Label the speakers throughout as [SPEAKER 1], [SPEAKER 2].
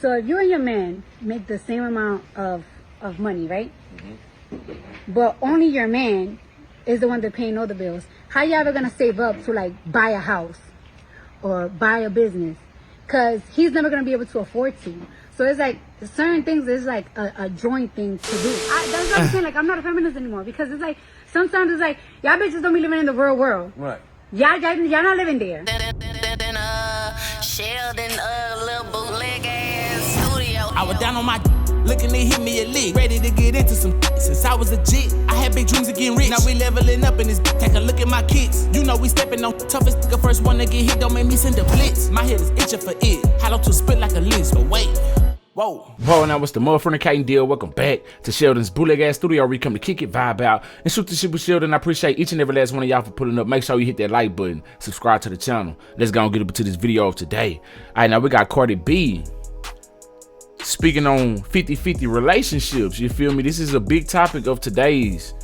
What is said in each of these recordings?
[SPEAKER 1] So if you and your man make the same amount of money, right? But only your man is the one that paying all the bills. How you ever gonna save up to like buy a house or buy a business? Cause he's never gonna be able to afford to. So it's like certain things is like a joint thing to do. That's what I'm saying. Like I'm not a feminist anymore because it's like sometimes it's like y'all bitches don't be living in the real world.
[SPEAKER 2] Right.
[SPEAKER 1] Y'all not living there.
[SPEAKER 3] Sheldon, little bootleg ass studio.
[SPEAKER 4] I was down on my looking to hit me a lick, ready to get into some. Since I was legit, I had big dreams of getting rich. Now we leveling up in this. Take a look at my kicks. You know we stepping on toughest nigga. First one to get hit, don't make me send a blitz. My head is itching for it. Hollow to spit like a list, but wait. Whoa, now what's the motherfucking deal? Welcome back to Sheldon's bootleg ass studio where we come to kick it, vibe out, and shoot the shit with Sheldon. I appreciate each and every last one of y'all for pulling up. Make sure you hit that like button, subscribe to the channel. Let's go and get into this video of today. All right, now we got Cardi B speaking on 50-50 relationships. You feel me? This is a big topic of today's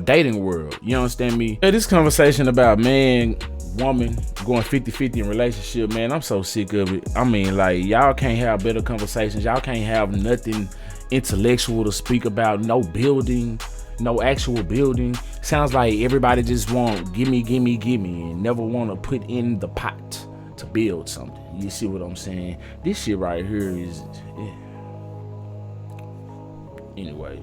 [SPEAKER 4] dating world. You understand me? This conversation about man, woman going 50-50 in relationship, man, I'm so sick of it. I mean, like, y'all can't have better conversations. Y'all can't have nothing intellectual to speak about. No building, no actual building. Sounds like everybody just want gimme and never want to put in the pot to build something. You see what I'm saying? This shit right here is anyway.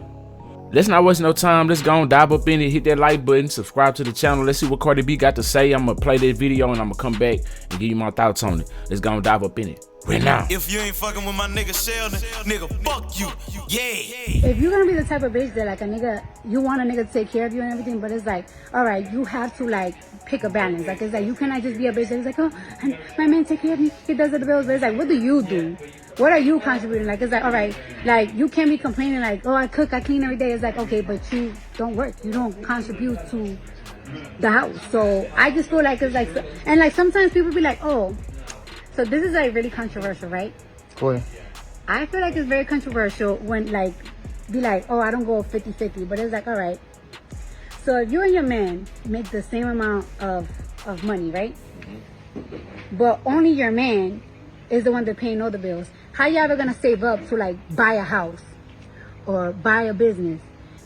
[SPEAKER 4] Let's not waste no time. Let's go and dive up in it. Hit that like button. Subscribe to the channel. Let's see what Cardi B got to say. I'm going to play this video and I'm going to come back and give you my thoughts on it. Let's go and dive up in it right now.
[SPEAKER 5] If you ain't fucking with my nigga Sheldon, nigga, fuck you. Yeah.
[SPEAKER 1] If you're going to be the type of bitch that like a nigga, you want a nigga to take care of you and everything, but it's like, all right, you have to like pick a balance. Like it's like, you cannot just be a bitch that's like, oh, my man take care of me. He does the bills. But it's like, what do you do? What are you contributing? Like, it's like, all right, like, you can't be complaining like, oh, I cook, I clean every day. It's like, okay, but you don't work. You don't contribute to the house. So I just feel like it's like, and like sometimes people be like, oh, so this is like really controversial, right?
[SPEAKER 2] Cool.
[SPEAKER 1] I feel like it's very controversial when like, be like, oh, I don't go 50-50. But it's like, all right. So if you and your man make the same amount of money, right? But only your man is the one that paying all the bills. How you ever gonna save up to like buy a house or buy a business?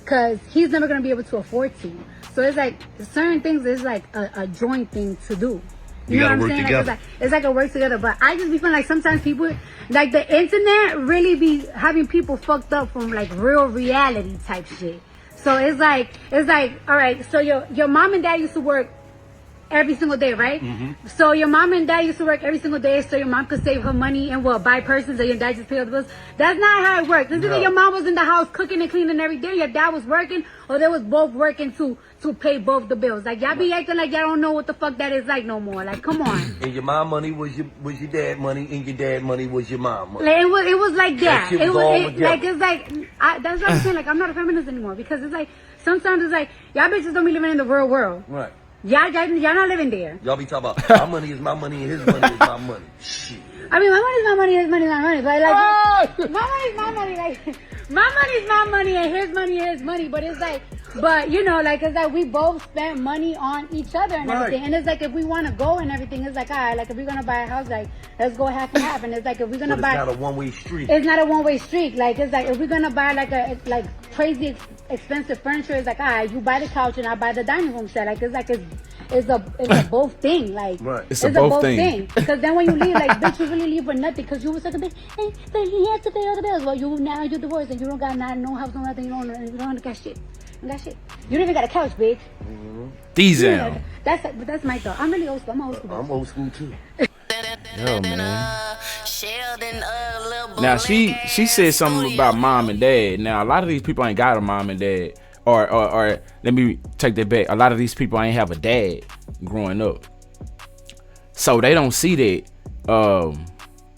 [SPEAKER 1] Cause he's never gonna be able to afford to. So it's like certain things is like a joint thing to do. You know what I'm saying? Like, it's like a work together. But I just be feeling like sometimes people, like the internet really be having people fucked up from like real reality type shit. So it's like, all right, so your mom and dad used to work every single day, right? So your mom and dad used to work every single day so your mom could save her money and buy persons and your dad just pay all the bills. That's not how it works. This is like your mom was in the house cooking and cleaning every day. Your dad was working, or they was both working to pay both the bills. Like y'all be acting like y'all don't know what the fuck that is like no more. Like come on.
[SPEAKER 2] And your mom money was your dad money, and your dad money was your mom money.
[SPEAKER 1] Like, it was like that.
[SPEAKER 2] It was
[SPEAKER 1] like it's like that's what I'm saying. Like I'm not a feminist anymore because it's like sometimes it's like y'all bitches don't be living in the real world.
[SPEAKER 2] Right.
[SPEAKER 1] Y'all not living there.
[SPEAKER 2] Y'all be talking about my money is my money and his money is my money. Shit.
[SPEAKER 1] I mean, my money is my money, his money is my money. But like, my money is my money. Like, my money is my money and his money is his money. But it's like, but you know, like it's like we both spend money on each other and everything. And it's like if we want to go and everything, it's like all right, like if we're gonna buy a house, like let's go half and half. And it's like if we're gonna buy,
[SPEAKER 2] it's not a one-way street.
[SPEAKER 1] It's not a one-way street. Like it's like if we're gonna buy like crazy expensive furniture, it's like all right, you buy the couch and I buy the dining room set. Like it's like it's a both thing. Like
[SPEAKER 4] it's a both thing.
[SPEAKER 1] Because then when you leave, like bitch, you really leave for nothing. Because you was like a bitch, hey, but he has to pay all the bills. Well, you're divorced and you don't got no house, no nothing. You don't got shit. You got shit. You don't even got a couch, bitch.
[SPEAKER 4] Diesel.
[SPEAKER 1] That's my thought. I'm really old school. I'm old school.
[SPEAKER 2] I'm old school too.
[SPEAKER 4] Yo, man. Now she said something about mom and dad. Now a lot of these people ain't got a mom and dad. Or let me take that back. A lot of these people ain't have a dad growing up, so they don't see that.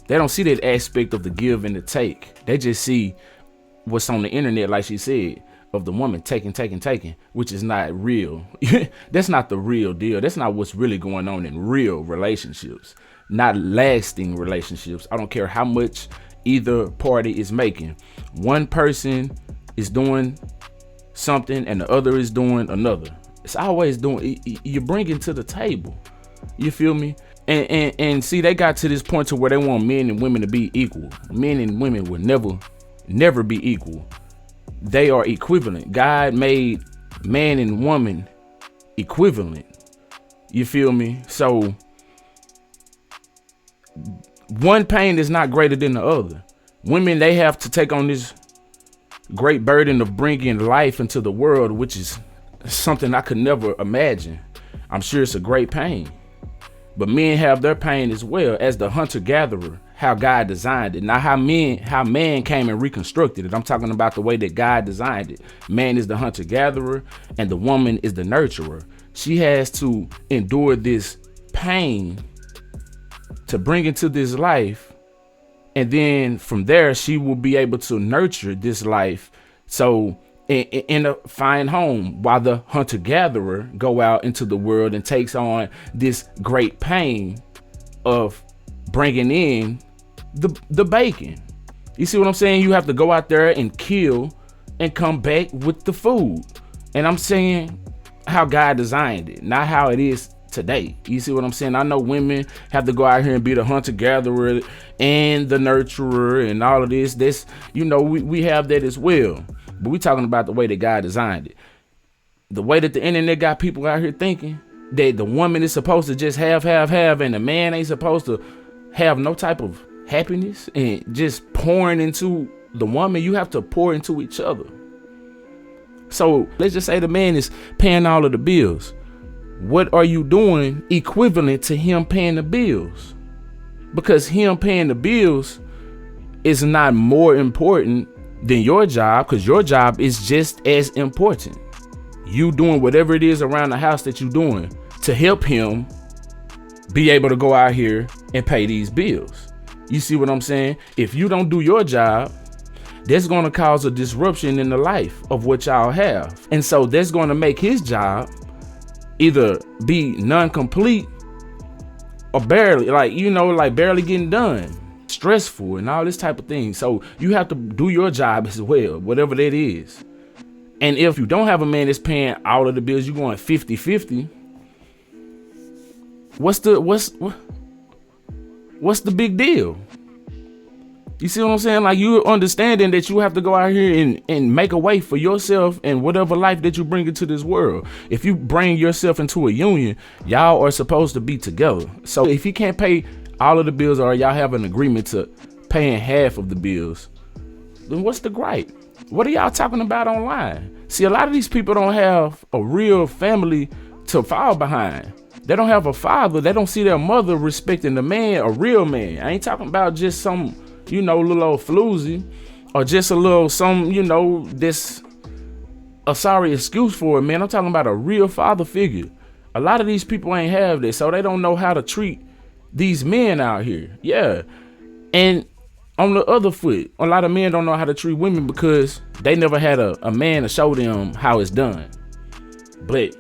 [SPEAKER 4] They don't see that aspect of the give and the take. They just see what's on the internet, like she said, of the woman taking, which is not real. That's not the real deal. That's not what's really going on in real relationships, not lasting relationships. I don't care how much either party is making. One person is doing something and the other is doing another. It's always doing, you bring it to the table. You feel me?
[SPEAKER 6] And see, they got to this point to where they want men and women to be equal. Men and women will never be equal. They are equivalent. God made man and woman equivalent. You feel me? So one pain is not greater than the other. Women, they have to take on this great burden of bringing life into the world, which is something I could never imagine. I'm sure it's a great pain. But men have their pain as well, as the hunter-gatherer, how God designed it. Not how man came and reconstructed it. I'm talking about the way that God designed it. Man is the hunter-gatherer and the woman is the nurturer. She has to endure this pain to bring into this life. And then from there, she will be able to nurture this life. So in a fine home, while the hunter-gatherer go out into the world and takes on this great pain of bringing in the bacon. You see what I'm saying? You have to go out there and kill and come back with the food. And I'm saying how God designed it, not how it is today. You see what I'm saying? I know women have to go out here and be the hunter-gatherer and the nurturer and all of this. This, we have that as well. But we're talking about the way that God designed it. The way that the internet got people out here thinking that the woman is supposed to just have, and the man ain't supposed to have no type of happiness and just pouring into the woman. You have to pour into each other. So let's just say the man is paying all of the bills. What are you doing equivalent to him paying the bills? Because him paying the bills is not more important than your job, because your job is just as important. You doing whatever it is around the house that you're doing to help him be able to go out here and pay these bills. You see what I'm saying? If you don't do your job, that's going to cause a disruption in the life of what y'all have. And so that's going to make his job either be non-complete or barely, barely getting done. Stressful and all this type of thing. So you have to do your job as well, whatever that is. And if you don't have a man that's paying all of the bills, you're going 50-50. What's the big deal? You see what I'm saying? Like, you're understanding that you have to go out here and make a way for yourself and whatever life that you bring into this world. If you bring yourself into a union, y'all are supposed to be together. So if he can't pay all of the bills, or y'all have an agreement to paying half of the bills, then what's the gripe? What are y'all talking about online? See, a lot of these people don't have a real family to fall behind. They don't have a father. They don't see their mother respecting the man, a real man. I ain't talking about just some, little old floozy, or just a little this a sorry excuse for it, man. I'm talking about a real father figure. A lot of these people ain't have this, so they don't know how to treat these men out here. Yeah. And on the other foot, a lot of men don't know how to treat women because they never had a man to show them how it's done. But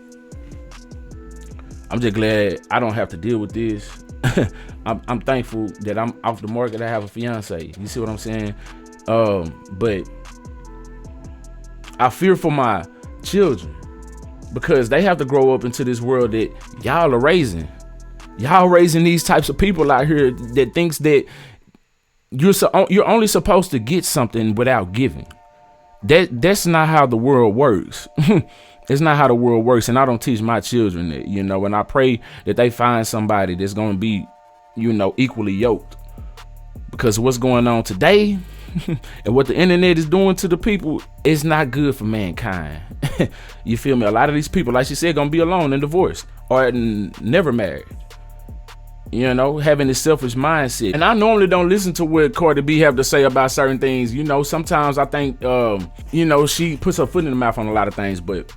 [SPEAKER 6] I'm just glad I don't have to deal with this. I'm thankful that I'm off the market. I have a fiance. You see what I'm saying? But I fear for my children because they have to grow up into this world that y'all are raising. Y'all raising these types of people out here that thinks that you're only supposed to get something without giving. That's not how the world works. It's not how the world works. And I don't teach my children that, and I pray that they find somebody that's going to be, equally yoked, because what's going on today and what the internet is doing to the people is not good for mankind. You feel me? A lot of these people, like she said, going to be alone and divorced or never married. Having this selfish mindset. And I normally don't listen to what Cardi B have to say about certain things. Sometimes I think, she puts her foot in the mouth on a lot of things, but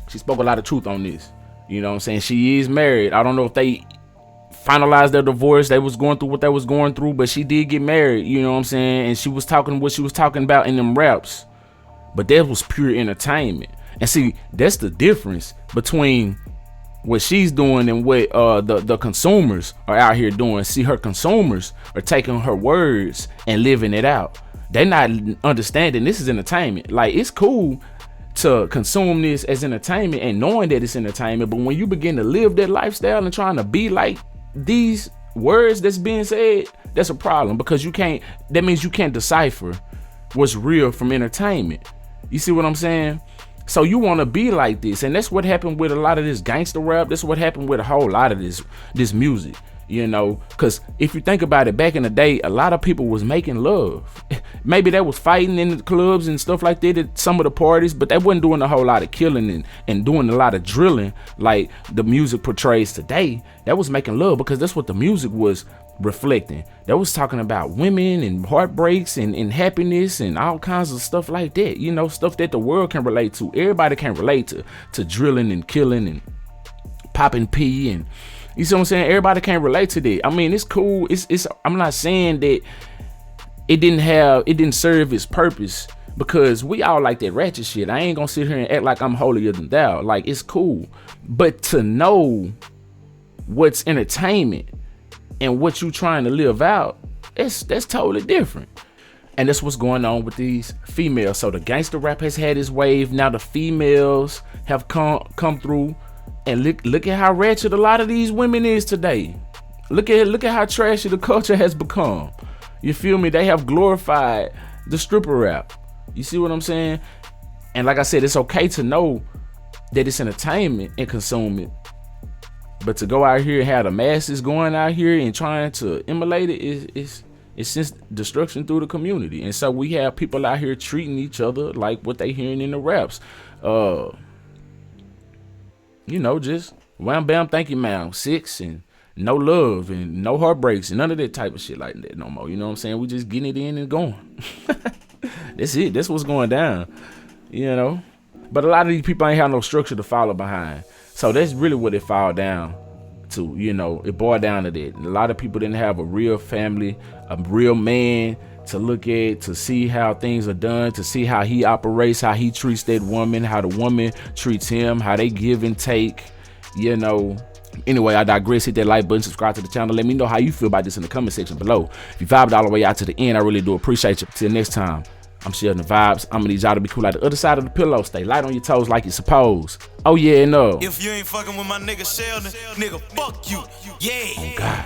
[SPEAKER 6] she spoke a lot of truth on this. You know what I'm saying? She is married. I don't know if they finalized their divorce. They was going through what they was going through, but she did get married. You know what I'm saying? And she was talking what she was talking about in them raps. But that was pure entertainment. And see, that's the difference between what she's doing and what the consumers are out here doing. See, her consumers are taking her words and living it out. They're not understanding this is entertainment. Like, it's cool to consume this as entertainment and knowing that it's entertainment, but when you begin to live that lifestyle and trying to be like these words that's being said, that's a problem, because that means you can't decipher what's real from entertainment. You see what I'm saying? So you want to be like this, and that's what happened with a lot of this gangster rap. That's what happened with a whole lot of this music, you know, because if you think about it, back in the day, a lot of people was making love. Maybe they was fighting in the clubs and stuff like that at some of the parties, but they wasn't doing a whole lot of killing and doing a lot of drilling like the music portrays today. That was making love, because that's what the music was reflecting. That was talking about women and heartbreaks and happiness and all kinds of stuff like that, you know, stuff that the world can relate to. Everybody can relate to drilling and killing and popping pee, and you see what I'm saying? Everybody can relate to that. I mean, it's cool. It's I'm not saying that it didn't serve its purpose, because we all like that ratchet shit. I ain't gonna sit here and act like I'm holier than thou. Like, it's cool, but to know what's entertainment and what you trying to live out, that's totally different. And that's what's going on with these females. So the gangster rap has had its wave. Now the females have come through, and look at how ratchet a lot of these women is today. Look at how trashy the culture has become. You feel me? They have glorified the stripper rap. You see what I'm saying? And like I said, it's okay to know that it's entertainment and consume it, but to go out here and have the masses going out here and trying to emulate it is since destruction through the community. And so we have people out here treating each other like what they hearing in the raps. You know, just wham bam, thank you ma'am, 6, and no love and no heartbreaks and none of that type of shit like that no more. You know what I'm saying? We just getting it in and going. That's it. That's what's going down. You know? But a lot of these people ain't have no structure to follow behind. So that's really what it fall down to, you know. It boiled down to that. A lot of people didn't have a real family, a real man to look at, to see how things are done, to see how he operates, how he treats that woman, how the woman treats him, how they give and take, you know. Anyway, I digress. Hit that like button, subscribe to the channel. Let me know how you feel about this in the comment section below. If you vibed all the way out to the end, I really do appreciate you. Till next time, I'm Sheldonvybez. I'm gonna need y'all to be cool at the other side of the pillow. Stay light on your toes like you're supposed. Oh yeah, no.
[SPEAKER 5] If you ain't fucking with my nigga Sheldon, nigga, fuck you. Yeah.
[SPEAKER 6] Oh God.